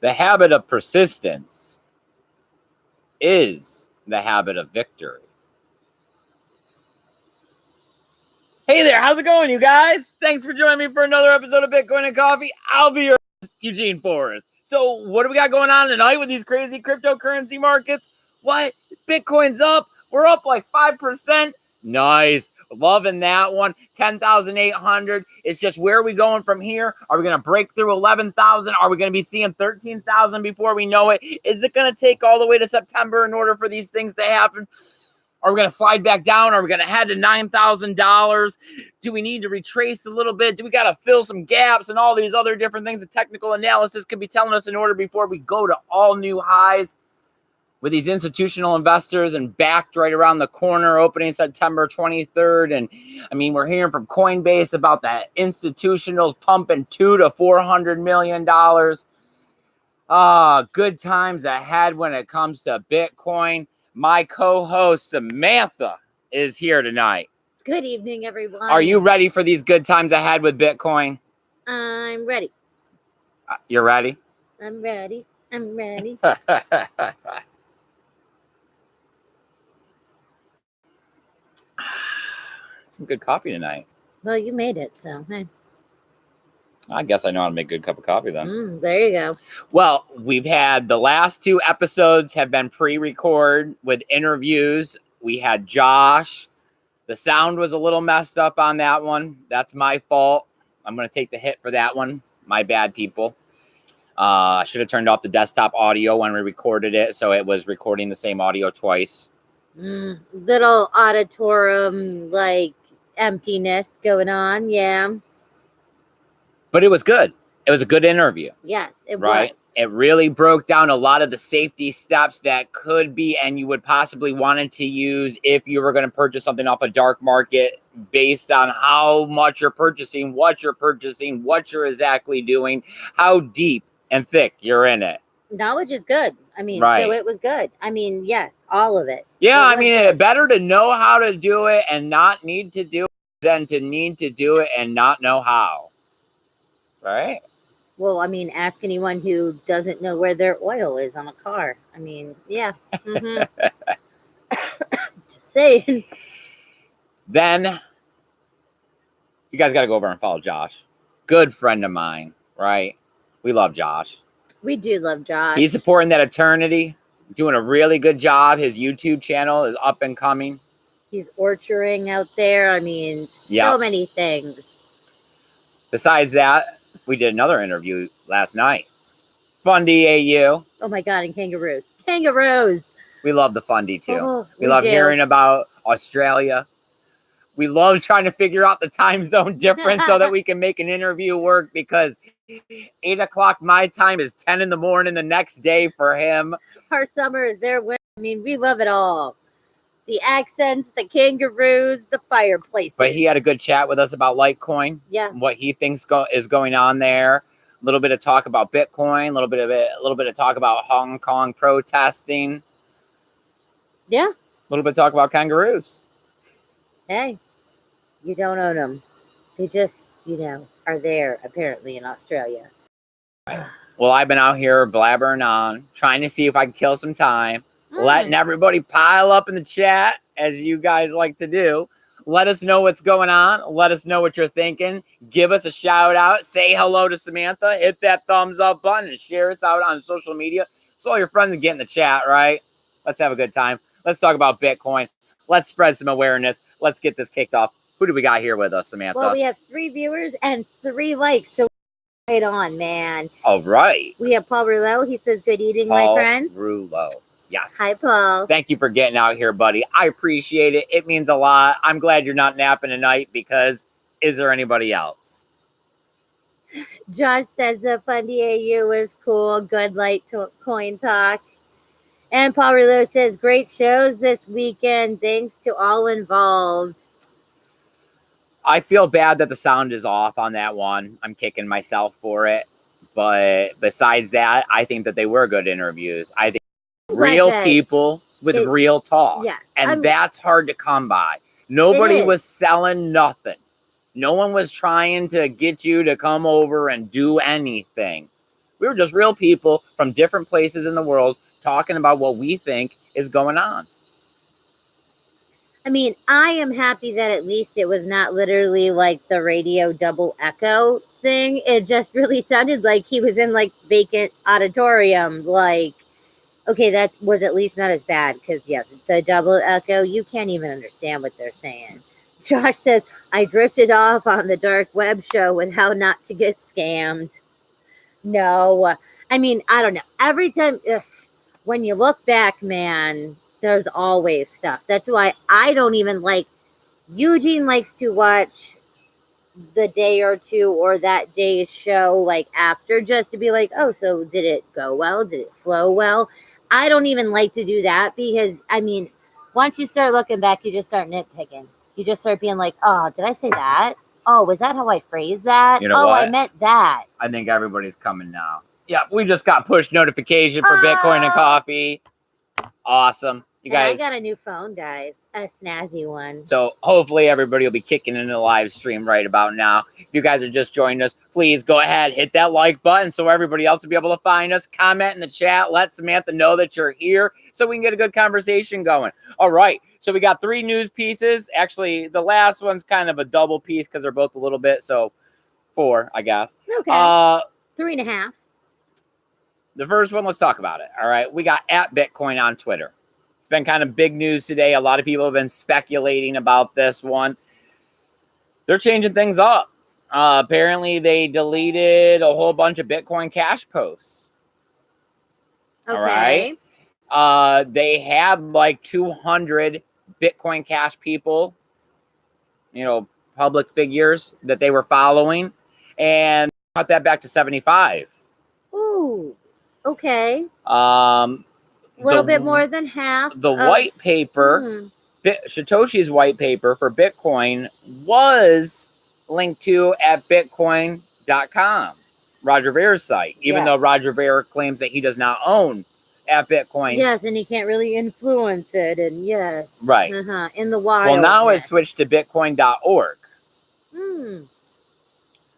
The habit of persistence is the habit of victory. Hey there, how's it going, you guys? Thanks for joining me for another episode of Bitcoin and Coffee. I'll be your host, Eugene Forrest. So what do we got going on tonight with these crazy cryptocurrency markets? What? Bitcoin's up. We're up like 5%. Nice. Loving that one. 10,800. It's just, where are we going from here? Are we going to break through 11,000? Are we going to be seeing 13,000 before we know it? Is it going to take all the way to September in order for these things to happen? Are we going to slide back down? Are we going to head to $9,000? Do we need to retrace a little bit? Do we got to fill some gaps and all these other different things that technical analysis could be telling us in order before we go to all new highs with these institutional investors and backed right around the corner opening September 23rd? And I mean, we're hearing from Coinbase about that institutionals pumping $200 to $400 million. Good times ahead when it comes to Bitcoin. My co-host Samantha is here tonight. Good evening, everyone. Are you ready for these good times ahead with Bitcoin? I'm ready. You're ready? I'm ready. I'm ready. Some good coffee tonight. Well, you made it, so hey. I guess I know how to make a good cup of coffee then. There you go. Well, we've had the last two episodes have been pre-recorded with interviews. We had Josh. The sound was a little messed up on that one. That's my fault. I'm going to take the hit for that one. My bad, people. I should have turned off the desktop audio when we recorded it, so it was recording the same audio twice. Little auditorium, like, emptiness going on, yeah. But it was good. It was a good interview. Yes, it was. It really broke down a lot of the safety steps that could be and you would possibly wanted to use if you were going to purchase something off a dark market based on how much you're purchasing, what you're exactly doing, how deep and thick you're in it. Knowledge is good. I mean, so it was good. I mean, yes, all of it. Yeah, I mean, it's better to know how to do it and not need to do it than to need to do it and not know how. Right? Well, I mean, ask anyone who doesn't know where their oil is on a car. I mean, yeah. Just saying. Then you guys got to go over and follow Josh. Good friend of mine, right? We love Josh. We do love Josh. He's supporting that eternity, doing a really good job. His YouTube channel is up and coming. He's orcharding out there. I mean, so many things. Besides that, we did another interview last night. Fundy AU. Oh my God, and kangaroos. Kangaroos. We love the Fundy too. Oh, we love hearing about Australia. We love trying to figure out the time zone difference so that we can make an interview work, because 8 o'clock my time is 10 in the morning the next day for him. Our summer is their winter. I mean, we love it all. The accents, the kangaroos, the fireplaces. But he had a good chat with us about Litecoin. Yeah. What he thinks is going on there. A little bit of talk about Bitcoin. A little bit of talk about Hong Kong protesting. Yeah. A little bit of talk about kangaroos. Hey, you don't own them. They just, are there apparently in Australia. Right. Well, I've been out here blabbering on, trying to see if I can kill some time. Letting everybody pile up in the chat, as you guys like to do. Let us know what's going on. Let us know what you're thinking. Give us a shout out. Say hello to Samantha. Hit that thumbs up button and share us out on social media so all your friends can get in the chat, right? Let's have a good time. Let's talk about Bitcoin. Let's spread some awareness. Let's get this kicked off. Who do we got here with us, Samantha? Well, we have 3 viewers and 3 likes. So right on, man. All right. We have Paul Rouleau. He says, good evening, my friends. Rouleau. Yes. Hi, Paul. Thank you for getting out here, buddy. I appreciate it. It means a lot. I'm glad you're not napping tonight, because is there anybody else? Josh says the Fundy AU is cool. Good light coin talk. And Paul Rouleau says, great shows this weekend. Thanks to all involved. I feel bad that the sound is off on that one. I'm kicking myself for it. But besides that, I think that they were good interviews. I think real people with real talk. Yes. And that's hard to come by. Nobody was selling nothing. No one was trying to get you to come over and do anything. We were just real people from different places in the world talking about what we think is going on. I mean, I am happy that at least it was not literally like the radio double echo thing. It just really sounded like he was in like vacant auditorium. Like, okay, that was at least not as bad because, yes, the double echo, you can't even understand what they're saying. Josh says, I drifted off on the dark web show with how not to get scammed. No, I mean, I don't know. Every time, when you look back, man, there's always stuff. That's why I don't even like, Eugene likes to watch the day or two or that day's show like after just to be like, oh, so did it go well? Did it flow well? I don't even like to do that because, I mean, once you start looking back, you just start nitpicking. You just start being like, oh, did I say that? Oh, was that how I phrased that? You know what? I meant that. I think everybody's coming now. Yeah, we just got push notification for Bitcoin and Coffee. Awesome. You guys. I got a new phone, guys. A snazzy one. So hopefully everybody will be kicking into the live stream right about now. If you guys are just joining us, please go ahead, hit that like button so everybody else will be able to find us. Comment in the chat. Let Samantha know that you're here so we can get a good conversation going. All right. So we got 3 news pieces. Actually, the last one's kind of a double piece because they're both a little bit. So 4, I guess. Okay. 3.5. The first one, let's talk about it. All right. We got @Bitcoin on Twitter. It's been kind of big news today. A lot of people have been speculating about this one. They're changing things up. Apparently, they deleted a whole bunch of Bitcoin Cash posts. Okay. All right. They had like 200 Bitcoin Cash people, public figures that they were following, and cut that back to 75. Ooh. Okay. A little bit more than half. The white paper, Satoshi's white paper for Bitcoin was linked to at bitcoin.com, Roger Ver's site, even though Roger Ver claims that he does not own at Bitcoin. Yes, and he can't really influence it. And yes. Right. In the wild. Well, now it's switched to bitcoin.org.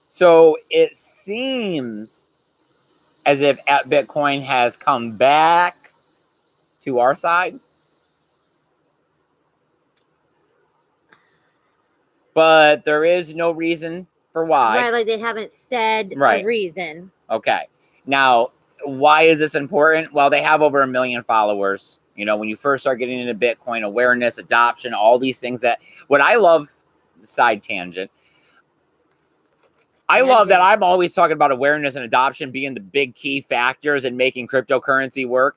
So it seems as if at Bitcoin has come back to our side. But there is no reason for why. Right, like they haven't said a reason. Okay. Now, why is this important? Well, they have over 1 million followers. When you first start getting into Bitcoin, awareness, adoption, all these things that, what I love, side tangent, I love that I'm always talking about awareness and adoption being the big key factors in making cryptocurrency work.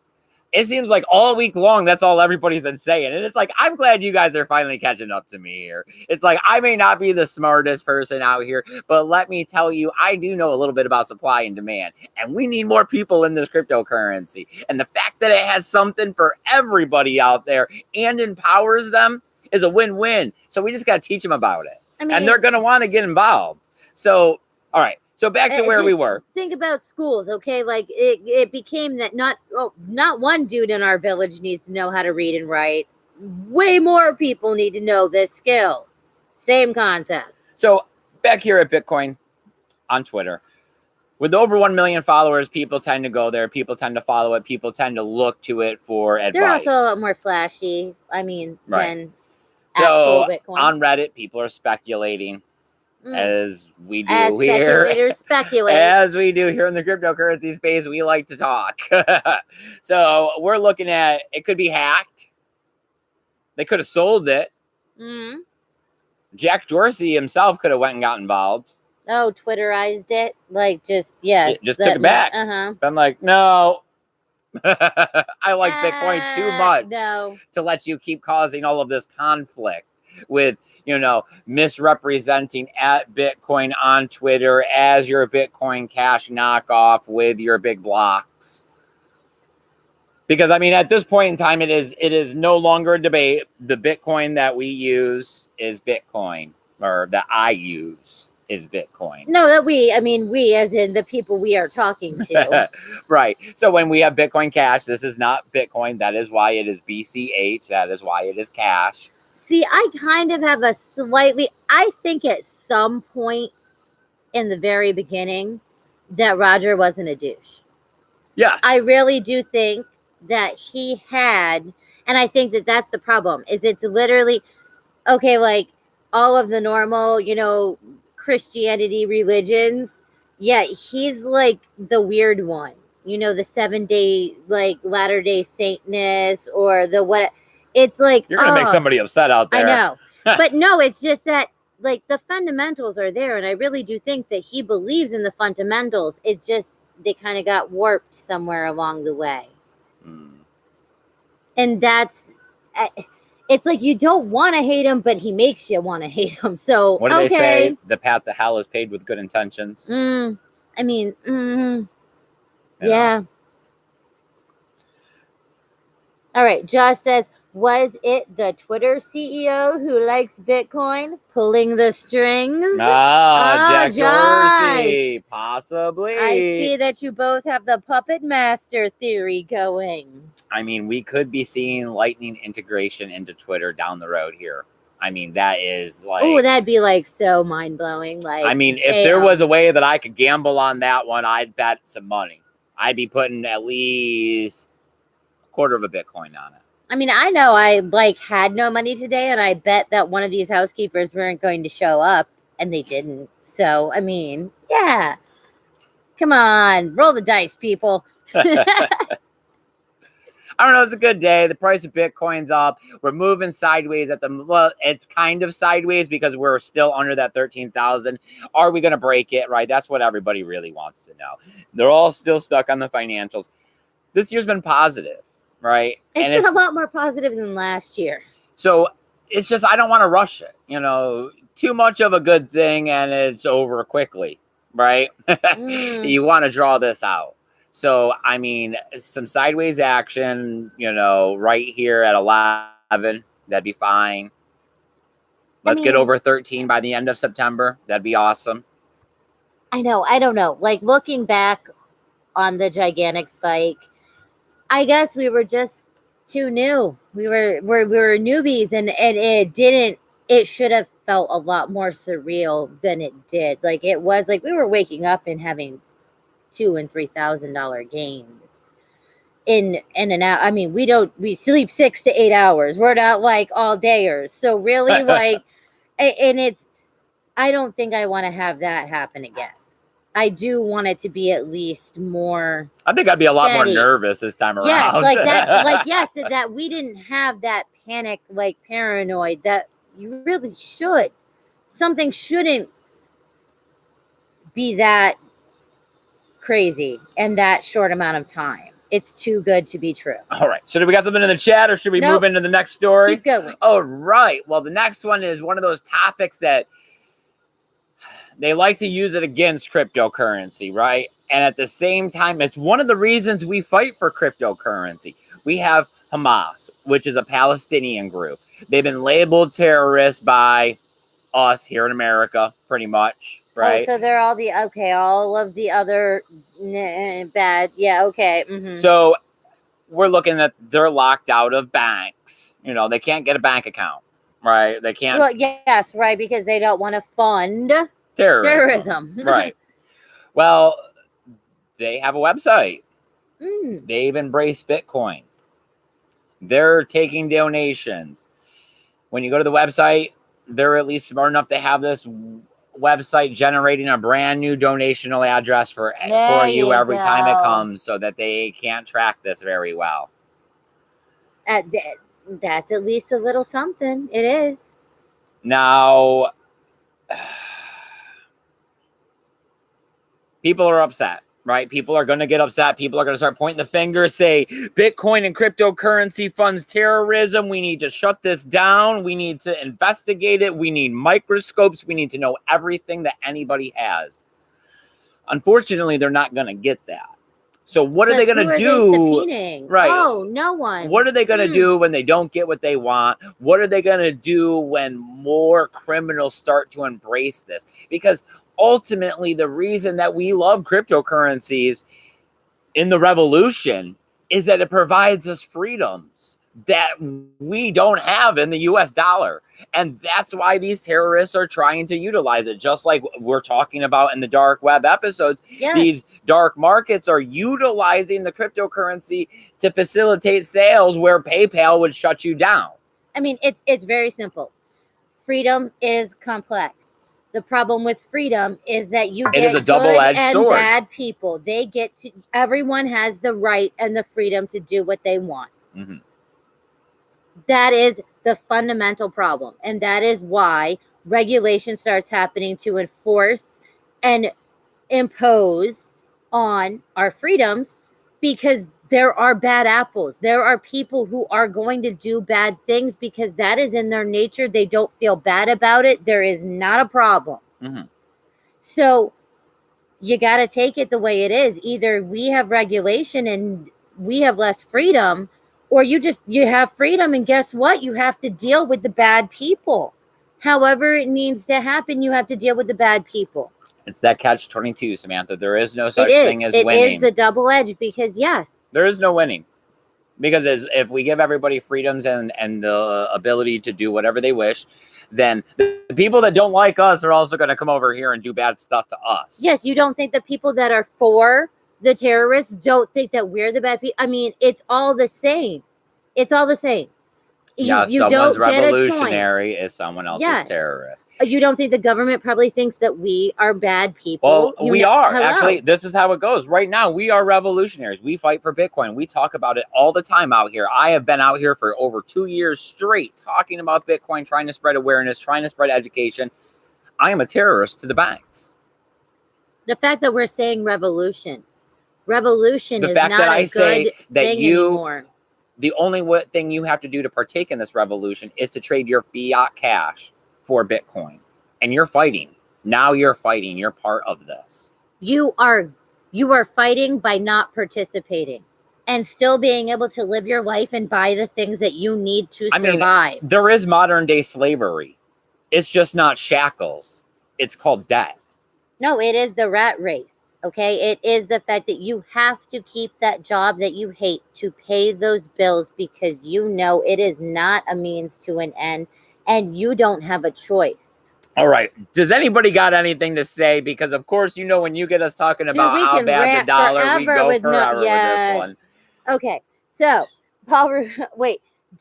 It seems like all week long, that's all everybody's been saying. And it's like, I'm glad you guys are finally catching up to me here. It's like, I may not be the smartest person out here, but let me tell you, I do know a little bit about supply and demand. And we need more people in this cryptocurrency. And the fact that it has something for everybody out there and empowers them is a win-win. So we just got to teach them about it. And they're going to want to get involved. So, all right. So back to where we were. Think about schools, okay? Like it became that not one dude in our village needs to know how to read and write. Way more people need to know this skill. Same concept. So back here at Bitcoin on Twitter, with over 1 million followers, people tend to go there. People tend to follow it. People tend to look to it for advice. They're also a lot more flashy. Than actual Bitcoin. On Reddit, people are speculating. As we do here. Speculate. As we do here in the cryptocurrency space, we like to talk. So we're looking at, it could be hacked. They could have sold it. Jack Dorsey himself could have went and got involved. Oh, Twitterized it? Like just took it back. I'm like, no. I like Bitcoin too much to let you keep causing all of this conflict with misrepresenting at Bitcoin on Twitter as your Bitcoin Cash knockoff with your big blocks. Because at this point in time, it is no longer a debate. The Bitcoin that we use is Bitcoin, or that I use is Bitcoin. No, that we as in the people we are talking to. Right. So when we have Bitcoin Cash, this is not Bitcoin. That is why it is BCH. That is why it is Cash. See, I kind of have I think at some point in the very beginning, that Roger wasn't a douche. Yes. I really do think that he had, and I think that that's the problem, is it's literally, okay, like all of the normal, Christianity religions, yeah, he's like the weird one, the 7-day, like Latter-day Satanist, or the what, it's like, You're going to make somebody upset out there. I know. But no, it's just that, like, the fundamentals are there, and I really do think that he believes in the fundamentals. It just, they kind of got warped somewhere along the way. And that's, it's like you don't want to hate him, but he makes you want to hate him. So, what do they say? The path to hell is paved with good intentions. I mean, yeah. All right. Josh says, was it the Twitter CEO who likes Bitcoin pulling the strings? Jack Dorsey. Possibly. I see that you both have the puppet master theory going. I mean, we could be seeing Lightning integration into Twitter down the road here. I mean, that is like... Oh, that'd be like so mind-blowing. Like, I mean, if there was a way that I could gamble on that one, I'd bet some money. I'd be putting at least a quarter of a Bitcoin on it. I mean, I know I had no money today, and I bet that one of these housekeepers weren't going to show up, and they didn't. So, I mean, yeah. Come on, roll the dice, people. I don't know. It's a good day. The price of Bitcoin's up. We're moving sideways well, it's kind of sideways because we're still under that 13,000. Are we going to break it? Right. That's what everybody really wants to know. They're all still stuck on the financials. This year's been positive, right? It's been a lot more positive than last year. So it's just, I don't want to rush it. Too much of a good thing and it's over quickly, right? You want to draw this out. So, I mean, some sideways action, right here at 11, that'd be fine. Let's get over 13 by the end of September. That'd be awesome. I know. I don't know. Like, looking back on the gigantic spike, I guess we were just too new. We were newbies, and it should have felt a lot more surreal than it did. Like, it was like we were waking up and having $2,000 and $3,000 gains in and out. I mean, we sleep 6 to 8 hours. We're not like all dayers. So really, like, and I don't think I want to have that happen again. I do want it to be at least more. I think I'd be a lot more nervous this time around. Yes, like that. That we didn't have that panic, like paranoid. That you really should. Something shouldn't be that crazy in that short amount of time. It's too good to be true. All right. So do we got something in the chat, or should we move into the next story? Keep going. All right. Well, the next one is one of those topics that they like to use it against cryptocurrency, right? And at the same time, it's one of the reasons we fight for cryptocurrency. We have Hamas, which is a Palestinian group. They've been labeled terrorists by us here in America, pretty much. Right. Oh, so they're all of the other bad. Yeah. Okay. Mm-hmm. So we're looking at, they're locked out of banks. They can't get a bank account, right? They can't. Well, yes, right. Because they don't want to fund terrorism. Right. Well, they have a website. They've embraced Bitcoin. They're taking donations. When you go to the website, they're at least smart enough to have this website generating a brand new donational address for you every time it comes, so that they can't track this very well. That's at least a little something. It is. Now, people are upset, right? People are going to get upset. People are going to start pointing the finger, say Bitcoin and cryptocurrency funds terrorism. We need to shut this down. We need to investigate it. We need microscopes. We need to know everything that anybody has. Unfortunately, they're not going to get that. So what are they going to do? Right. Oh, no one. What are they going to do when they don't get what they want? What are they going to do when more criminals start to embrace this? Because ultimately, the reason that we love cryptocurrencies in the revolution is that it provides us freedoms that we don't have in the US dollar. And that's why these terrorists are trying to utilize it. Just like we're talking about in the dark web episodes, Yes. these dark markets are utilizing the cryptocurrency to facilitate sales where PayPal would shut you down. I mean, it's very simple. Freedom is complex. The problem with freedom is that you get is a double-edged good and sword. bad people. They get to, everyone has the right and the freedom to do what they want. Mhm. That is the fundamental problem. And that is why regulation starts happening to enforce and impose on our freedoms, because there are bad apples. There are people who are going to do bad things because that is in their nature. They don't feel bad about it. There is not a problem. Mhm. So you got to take it the way it is. Either we have regulation and we have less freedom, or you have freedom and guess what? You have to deal with the bad people. However it needs to happen, you have to deal with the bad people. It's that catch-22, Samantha. There is no such thing as winning. It is the double edge, because yes. There is no winning. Because if we give everybody freedoms and the ability to do whatever they wish, then the people that don't like us are also going to come over here and do bad stuff to us. Yes, you don't think the people that are for the terrorists don't think that we're the bad people? I mean, it's all the same. It's all the same. You someone's don't get a revolutionary choice. is someone else's Yes. terrorist. You don't think the government probably thinks that we are bad people? Well, we are. Hello. Actually, this is how it goes. Right now, we are revolutionaries. We fight for Bitcoin. We talk about it all the time out here. I have been out here for over 2 years straight talking about Bitcoin, trying to spread awareness, trying to spread education. I am a terrorist to the banks. The fact that we're saying revolution The is fact not that I a say good that thing anymore. the only thing you have to do to partake in this revolution is to trade your fiat cash for Bitcoin. And you're fighting. Now you're fighting. You're part of this. You are fighting by not participating and still being able to live your life and buy the things that you need to survive. There is modern day slavery. It's just not shackles. It's called debt. No, it is the rat race. Okay, it is the fact that you have to keep that job that you hate to pay those bills, because you know it is not a means to an end and you don't have a choice. All right. Does anybody got anything to say? Because, of course, when you get us talking about how bad the dollar, we go forever with this one. Okay, so,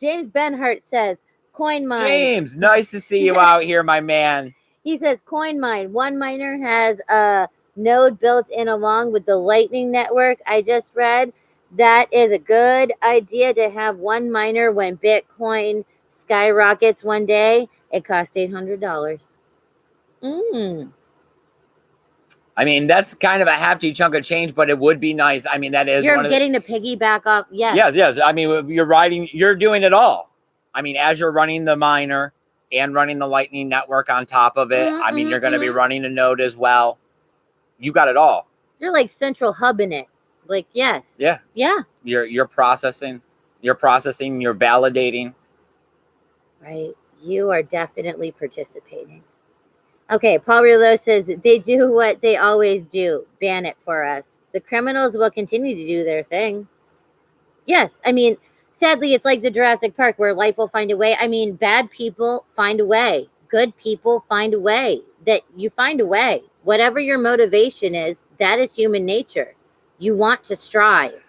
James Benhart says, coin mine. James, nice to see you out here, my man. He says, coin mine. One miner has a node built in along with the Lightning Network. I just read that is a good idea to have one miner when Bitcoin skyrockets one day. It cost $800. I mean, that's kind of a hefty chunk of change, but it would be nice. I mean, that is you're getting to piggyback off. Yes. I mean, you're doing it all. I mean, as you're running the miner and running the Lightning Network on top of it, I mean, you're going to be running a node as well. You got it all. You're like central hubbing it. Like, yes. Yeah. Yeah. You're processing. You're validating. Right. You are definitely participating. Okay, Paul Rouleau says they do what they always do. Ban it for us. The criminals will continue to do their thing. Yes. I mean, sadly, it's like the Jurassic Park where life will find a way. I mean, bad people find a way. Good people find a way. That you find a way. Whatever your motivation is, that is human nature. You want to strive.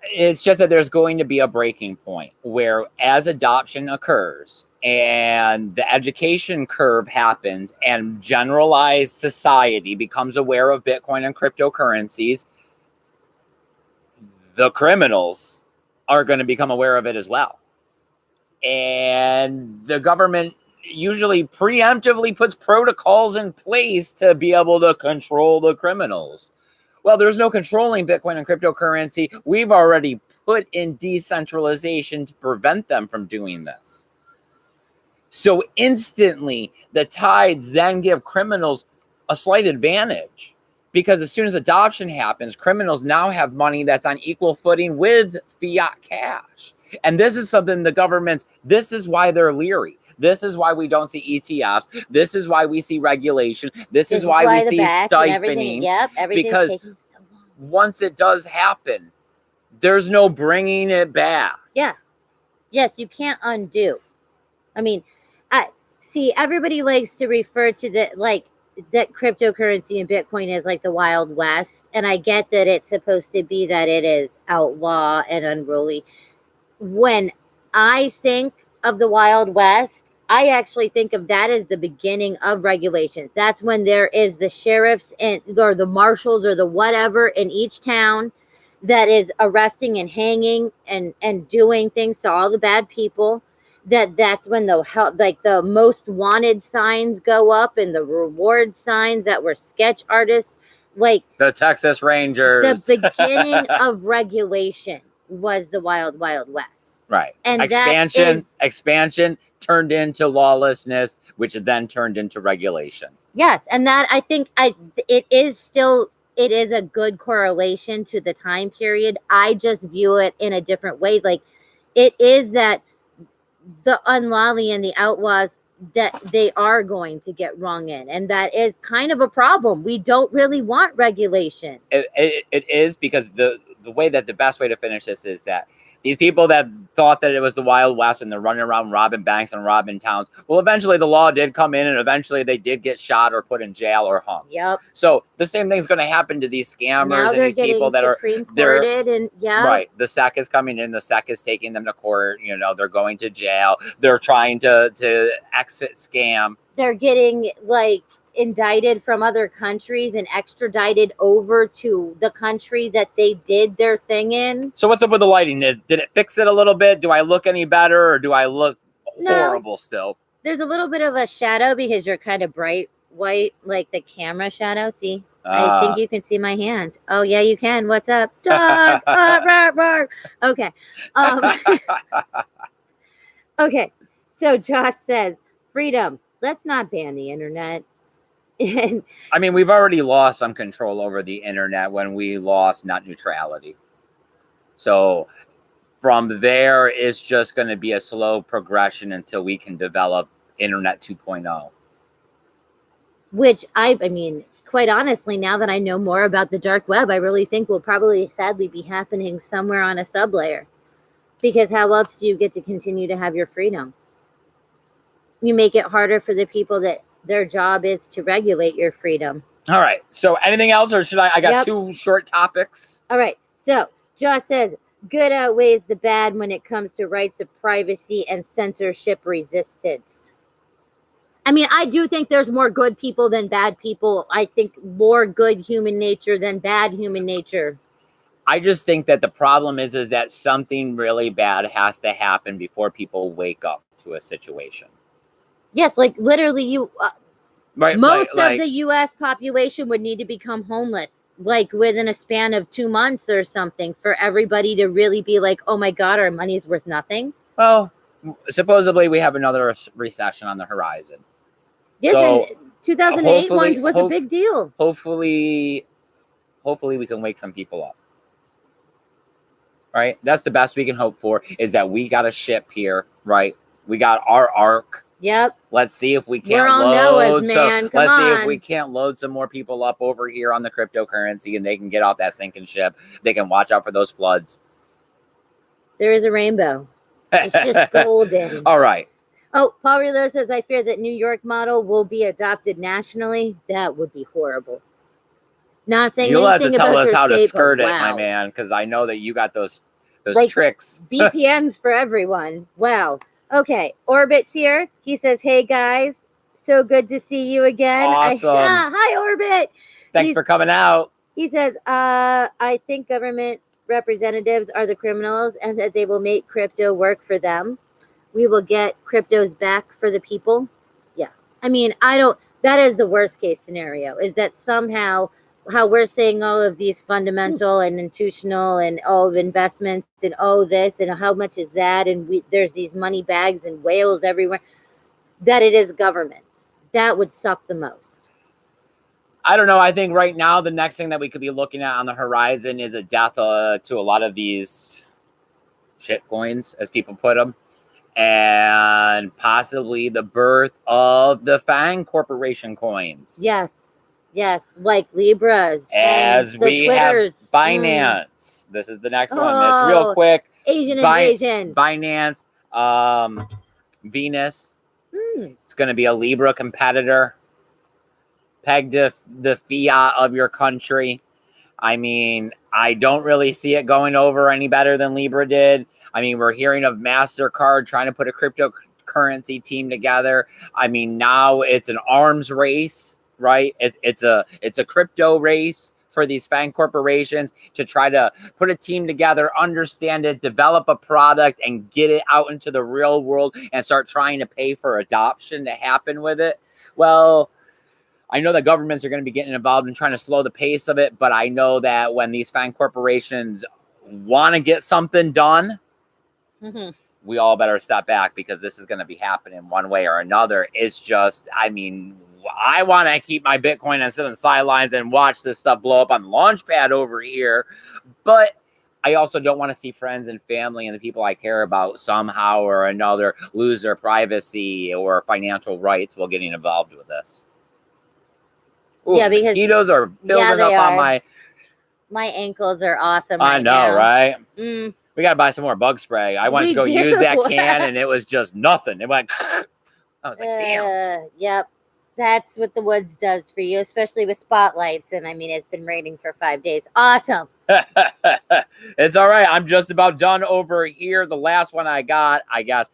It's just that there's going to be a breaking point where, as adoption occurs and the education curve happens and generalized society becomes aware of Bitcoin and cryptocurrencies, the criminals are going to become aware of it as well. And the government usually preemptively puts protocols in place to be able to control the criminals. Well, there's no controlling Bitcoin and cryptocurrency. We've already put in decentralization to prevent them from doing this. So instantly, the tides then give criminals a slight advantage, because as soon as adoption happens, criminals now have money that's on equal footing with fiat cash. And this is something this is why they're leery. This is why we don't see ETFs. This is why we see regulation. This is why we see siphoning. Because taking so long. Once it does happen, there's no bringing it back. Yes, you can't undo. I mean, See, everybody likes to refer to that cryptocurrency and Bitcoin is like the Wild West. And I get that it's supposed to be that it is outlaw and unruly. When I think of the Wild West, I actually think of that as the beginning of regulations. That's when there is the sheriffs or the marshals or the whatever in each town that is arresting and hanging and doing things to all the bad people. That's when the most wanted signs go up and the reward signs that were sketch artists, like the Texas Rangers. The beginning of regulation was the Wild West. Right. And expansion turned into lawlessness, which then turned into regulation. Yes, and that I think it is a good correlation to the time period. I just view it in a different way. Like it is that the unlawly and the outlaws that they are going to get wrong in, and that is kind of a problem. We don't really want regulation. It is, because the way that the best way to finish this is that these people that thought that it was the Wild West and they're running around robbing banks and robbing towns, well, eventually the law did come in and eventually they did get shot or put in jail or hung. Yep. So the same thing's going to happen to these scammers and these people that are right. The SEC is coming in. The SEC is taking them to court. You know, they're going to jail. They're trying to exit scam. They're getting indicted from other countries and extradited over to the country that they did their thing in. So what's up with the lighting? Did it fix it a little bit? Do I look any better or do I look horrible still? There's a little bit of a shadow because you're kind of bright white, like the camera shadow. See? I think you can see my hand. Oh, yeah, you can. What's up? Okay. Okay. So Josh says, freedom. Let's not ban the internet. I mean, we've already lost some control over the internet when we lost net neutrality. So from there, it's just going to be a slow progression until we can develop Internet 2.0. Which I mean, quite honestly, now that I know more about the dark web, I really think will probably sadly be happening somewhere on a sublayer. Because how else do you get to continue to have your freedom? You make it harder for the people that their job is to regulate your freedom. All right. So anything else, or should I got two short topics. All right. So Josh says, good outweighs the bad when it comes to rights of privacy and censorship resistance. I mean, I do think there's more good people than bad people. I think more good human nature than bad human nature. I just think that the problem is that something really bad has to happen before people wake up to a situation. Yes, like literally right, most of the U.S. population would need to become homeless, like within a span of 2 months or something, for everybody to really be like, oh my God, our money's worth nothing. Well, supposedly we have another recession on the horizon. Yes, so, and 2008 ones was a big deal. Hopefully we can wake some people up. Right? That's the best we can hope for, is that we got a ship here, right? We got our ark. Yep. Let's see if we can't let's see if we can't load some more people up over here on the cryptocurrency and they can get off that sinking ship. They can watch out for those floods. There is a rainbow. It's just golden. All right. Oh, Paul Relo says, I fear that New York model will be adopted nationally. That would be horrible. Not saying you'll have to tell us how to skirt it, wow. my man, because I know that you got those tricks. VPNs for everyone. Wow. Okay, Orbit's here. He says, hey, guys, so good to see you again. Awesome. Hi, Orbit. Thanks for coming out. He says, I think government representatives are the criminals and that they will make crypto work for them. We will get cryptos back for the people. Yes. I mean, that is the worst case scenario, is that somehow how we're saying all of these fundamental and institutional and all of investments and this and how much is that, and there's these money bags and whales everywhere, that it is government. That would suck the most. I don't know. I think right now the next thing that we could be looking at on the horizon is a death to a lot of these shit coins, as people put them, and possibly the birth of the FANG Corporation coins. Yes, like Libras. As we have Binance. This is the next one. It's real quick. Asian invasion. Binance, Venus. It's going to be a Libra competitor, pegged to the fiat of your country. I mean, I don't really see it going over any better than Libra did. I mean, we're hearing of MasterCard trying to put a cryptocurrency team together. I mean, now it's an arms race, right? It's a crypto race for these FANG corporations to try to put a team together, understand it, develop a product, and get it out into the real world and start trying to pay for adoption to happen with it. Well, I know that governments are going to be getting involved and trying to slow the pace of it, but I know that when these FANG corporations want to get something done, we all better step back, because this is going to be happening one way or another. It's just, I mean, I want to keep my Bitcoin and sit on the sidelines and watch this stuff blow up on the launch pad over here. But I also don't want to see friends and family and the people I care about somehow or another lose their privacy or financial rights while getting involved with this. Ooh, yeah, because mosquitoes are building up on my ankles are awesome. I know, now. Right? We got to buy some more bug spray. I went to go use that can and it was just nothing. It went, I was like, damn. Yep. That's what the woods does for you, especially with spotlights. And I mean, it's been raining for 5 days. Awesome. It's all right. I'm just about done over here. The last one I got, I guess,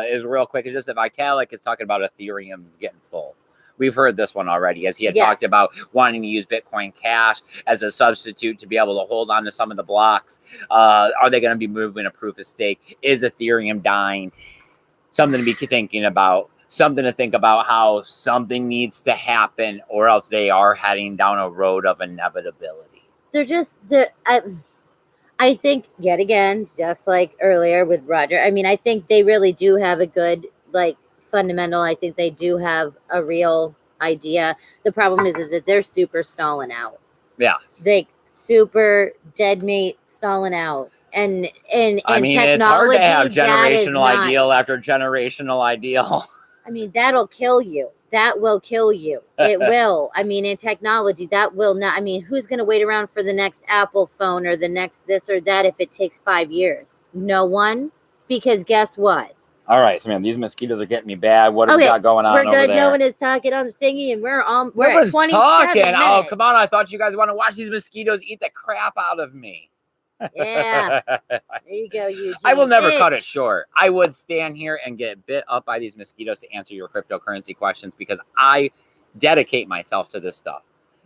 is real quick. It's just that Vitalik is talking about Ethereum getting full. We've heard this one already, as he had talked about wanting to use Bitcoin Cash as a substitute to be able to hold on to some of the blocks. Are they going to be moving a proof of stake? Is Ethereum dying? Something to be thinking about. Something to think about, how something needs to happen, or else they are heading down a road of inevitability. I think, yet again, just like earlier with Roger, I mean, I think they really do have a good, fundamental. I think they do have a real idea. The problem is that they're super stalling out. Yeah. Super dead meat stalling out. And I mean, technology, it's hard to have generational ideal after generational ideal. I mean, that'll kill you. That will kill you. It will. I mean, in technology, that will not. I mean, who's going to wait around for the next Apple phone or the next this or that if it takes 5 years? No one. Because guess what? All right, so man, these mosquitoes are getting me bad. What do we got going on over there? We're good. No one is talking on the thingy, and we're at 27 talking. minutes. Oh, come on. I thought you guys want to watch these mosquitoes eat the crap out of me. Yeah. There you go, Eugene. I will never cut it short. I would stand here and get bit up by these mosquitoes to answer your cryptocurrency questions, because I dedicate myself to this stuff.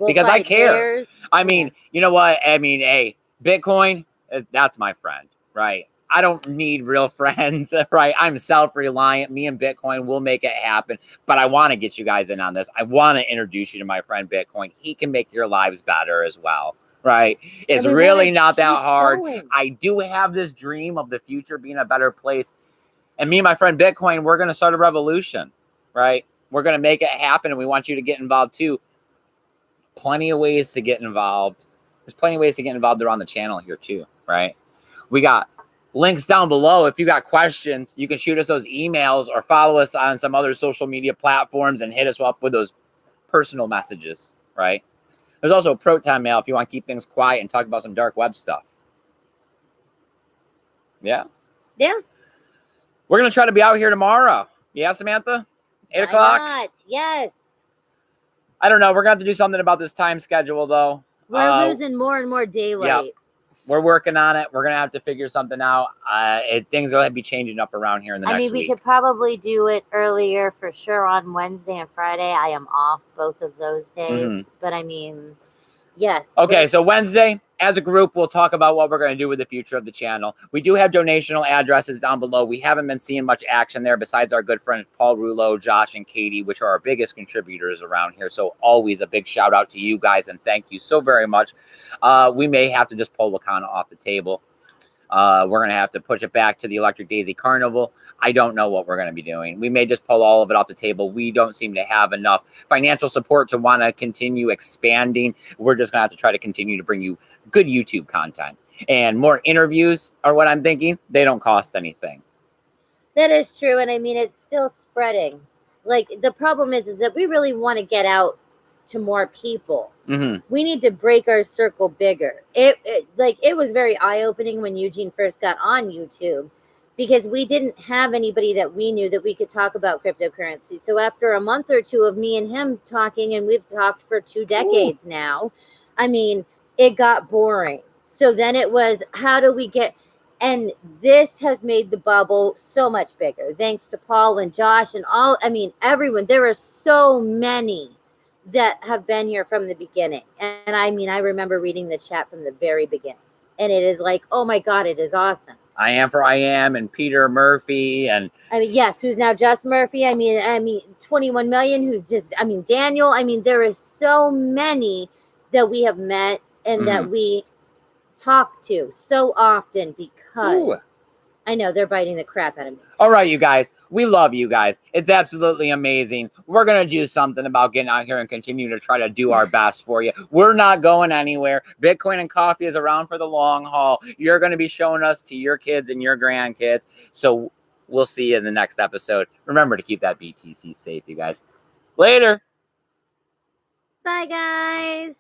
Because I care. Bears. I mean, you know what? I mean, hey, Bitcoin, that's my friend, right? I don't need real friends, right? I'm self-reliant. Me and Bitcoin will make it happen. But I want to get you guys in on this. I want to introduce you to my friend Bitcoin. He can make your lives better as well, right? It's really not that hard. I do have this dream of the future being a better place. And me and my friend Bitcoin, we're going to start a revolution, right? We're going to make it happen, and we want you to get involved too. Plenty of ways to get involved. There's plenty of ways to get involved around the channel here too, right? We got links down below. If you got questions, you can shoot us those emails or follow us on some other social media platforms and hit us up with those personal messages, right? There's also a Proton Mail if you want to keep things quiet and talk about some dark web stuff. Yeah. Yeah. We're going to try to be out here tomorrow. Yeah, Samantha? 8 o'clock? Not? Yes. I don't know. We're going to have to do something about this time schedule, though. We're losing more and more daylight. Yep. We're working on it. We're going to have to figure something out. Things will be changing up around here in the next week. I mean, we could probably do it earlier for sure on Wednesday and Friday. I am off both of those days. But I mean, yes. Okay, so Wednesday, as a group, we'll talk about what we're going to do with the future of the channel. We do have donational addresses down below. We haven't been seeing much action there besides our good friends Paul Rouleau, Josh, and Katie, which are our biggest contributors around here. So always a big shout out to you guys, and thank you so very much. We may have to just pull Wakanda off the table. We're going to have to push it back to the Electric Daisy Carnival. I don't know what we're going to be doing. We may just pull all of it off the table. We don't seem to have enough financial support to want to continue expanding. We're just going to have to try to continue to bring you good YouTube content. And more interviews are what I'm thinking. They don't cost anything. That is true. And I mean, it's still spreading. Like, the problem is that we really want to get out to more people. We need to break our circle bigger. It was very eye-opening when Eugene first got on YouTube, because we didn't have anybody that we knew that we could talk about cryptocurrency. So after a month or two of me and him talking, and we've talked for 2 decades now, I mean, it got boring. So then it was, how do we get, and this has made the bubble so much bigger, thanks to Paul and Josh and all, I mean, everyone. There are so many that have been here from the beginning. And I mean, I remember reading the chat from the very beginning. And it is like, oh my God, it is awesome. I am, and Peter Murphy, and I mean, yes, who's now just Murphy. I mean, 21 million, who's just, I mean, Daniel. I mean, there is so many that we have met and that we talk to so often because I know they're biting the crap out of me. All right, you guys, we love you guys. It's absolutely amazing. We're going to do something about getting out here and continue to try to do our best for you. We're not going anywhere. Bitcoin and Coffee is around for the long haul. You're going to be showing us to your kids and your grandkids. So we'll see you in the next episode. Remember to keep that BTC safe, you guys. Later. Bye, guys.